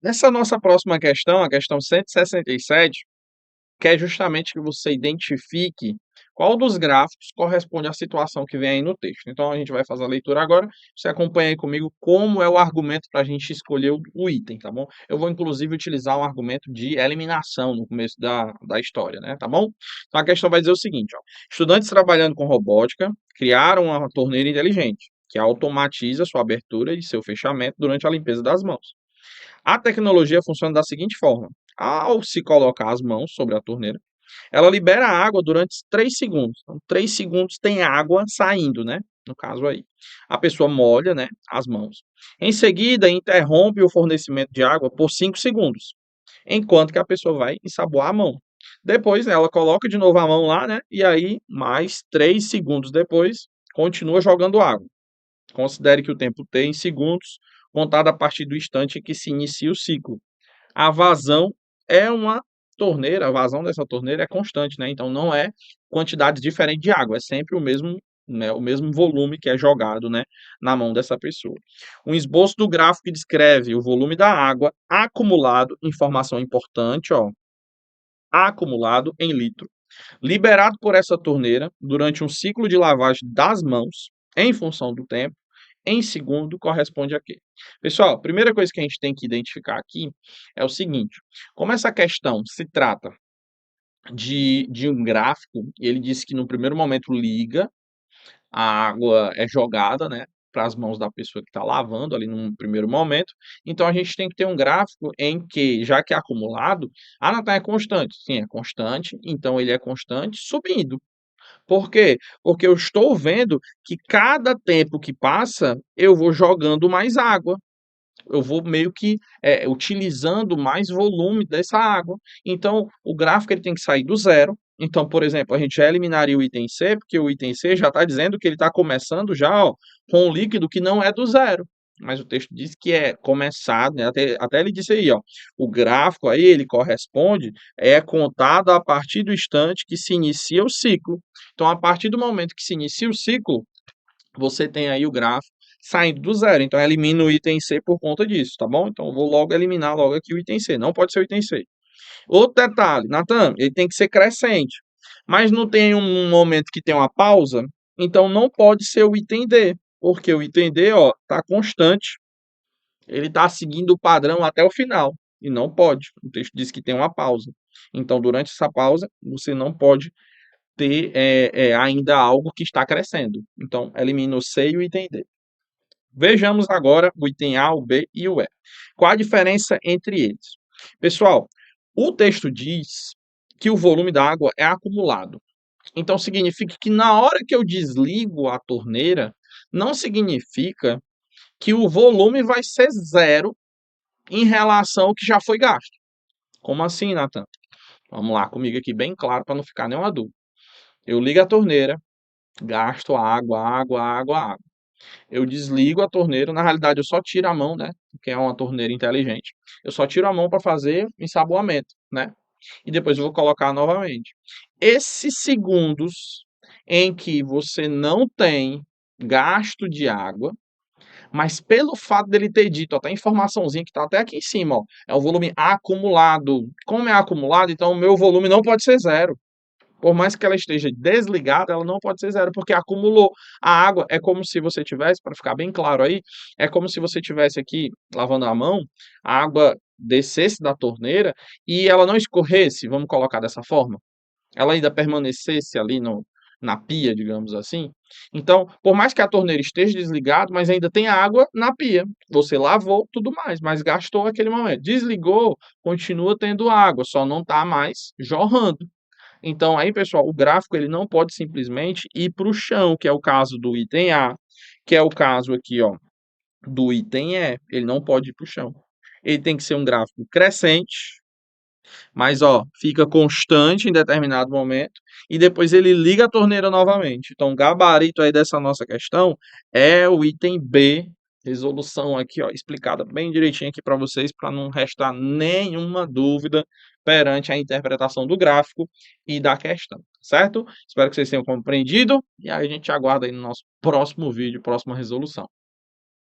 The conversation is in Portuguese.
Nessa nossa próxima questão, a questão 167, que é justamente que você identifique qual dos gráficos corresponde à situação que vem aí no texto. Então, a gente vai fazer a leitura agora. Você acompanha aí comigo como é o argumento para a gente escolher o item, tá bom? Eu vou, inclusive, utilizar um argumento de eliminação no começo da história, né? Tá bom? Então, a questão vai dizer o seguinte, ó. Estudantes trabalhando com robótica criaram uma torneira inteligente que automatiza sua abertura e seu fechamento durante a limpeza das mãos. A tecnologia funciona da seguinte forma: ao se colocar as mãos sobre a torneira, ela libera a água durante 3 segundos. Então, 3 segundos tem água saindo, né? No caso aí. A pessoa molha, né, as mãos. Em seguida, interrompe o fornecimento de água por 5 segundos, enquanto que a pessoa vai ensaboar a mão. Depois, né, ela coloca de novo a mão lá, né? E aí, mais 3 segundos depois, continua jogando água. Considere que o tempo T em segundos, contado a partir do instante em que se inicia o ciclo. A vazão é uma torneira, a vazão dessa torneira é constante, né? Então não é quantidade diferente de água, é sempre o mesmo, né, o mesmo volume que é jogado, né, na mão dessa pessoa. Um esboço do gráfico que descreve o volume da água acumulado, informação importante, ó, acumulado em litro, liberado por essa torneira durante um ciclo de lavagem das mãos, em função do tempo, em segundo, corresponde a quê? Pessoal, a primeira coisa que a gente tem que identificar aqui é o seguinte: como essa questão se trata de um gráfico, ele disse que no primeiro momento liga, a água é jogada, né, para as mãos da pessoa que está lavando ali num primeiro momento. Então a gente tem que ter um gráfico em que, já que é acumulado, Natan é constante. Sim, é constante, então ele é constante subindo. Por quê? Porque eu estou vendo que cada tempo que passa, eu vou jogando mais água. Eu vou meio que utilizando mais volume dessa água. Então, o gráfico ele tem que sair do zero. Então, por exemplo, a gente já eliminaria o item C, porque o item C já está dizendo que ele está começando já ó, com um líquido que não é do zero. Mas o texto diz que é começado, né? Até ele disse aí, ó, o gráfico aí ele corresponde, é contado a partir do instante que se inicia o ciclo. Então, a partir do momento que se inicia o ciclo, você tem aí o gráfico saindo do zero. Então, elimina o item C por conta disso, tá bom? Então, eu vou logo eliminar logo aqui o item C. Não pode ser o item C. Outro detalhe, Natan, ele tem que ser crescente. Mas não tem um momento que tem uma pausa, então não pode ser o item D, porque o item D, ó, tá constante. Ele está seguindo o padrão até o final e não pode. O texto diz que tem uma pausa. Então, durante essa pausa, você não pode ter ainda algo que está crescendo. Então, elimina o C e o item D. Vejamos agora o item A, o B e o E. Qual a diferença entre eles? Pessoal, o texto diz que o volume da água é acumulado. Então, significa que na hora que eu desligo a torneira, não significa que o volume vai ser zero em relação ao que já foi gasto. Como assim, Nathan? Vamos lá comigo aqui bem claro para não ficar nenhuma dúvida. Eu ligo a torneira, gasto água, água, água, água. Eu desligo a torneira, na realidade eu só tiro a mão, né? Que é uma torneira inteligente. Eu só tiro a mão para fazer ensaboamento, né? E depois eu vou colocar novamente. Esses segundos em que você não tem gasto de água, mas pelo fato dele ter dito, ó, tá a informaçãozinha que tá até aqui em cima, ó, é o volume acumulado. Como é acumulado, então o meu volume não pode ser zero. Por mais que ela esteja desligada, ela não pode ser zero, porque acumulou. A água é como se você tivesse, para ficar bem claro aí, é como se você tivesse aqui lavando a mão, a água descesse da torneira e ela não escorresse, vamos colocar dessa forma. Ela ainda permanecesse ali no, na pia, digamos assim. Então, por mais que a torneira esteja desligada, mas ainda tem água na pia. Você lavou tudo mais, mas gastou aquele momento. Desligou, continua tendo água, só não está mais jorrando. Então, aí, pessoal, o gráfico ele não pode simplesmente ir para o chão, que é o caso do item A, que é o caso aqui, ó, do item E. Ele não pode ir para o chão. Ele tem que ser um gráfico crescente, mas ó, fica constante em determinado momento e depois ele liga a torneira novamente. Então, o gabarito aí dessa nossa questão é o item B, resolução aqui, ó, explicada bem direitinho aqui para vocês, para não restar nenhuma dúvida perante a interpretação do gráfico e da questão, certo? Espero que vocês tenham compreendido e aí a gente aguarda aí no nosso próximo vídeo, próxima resolução.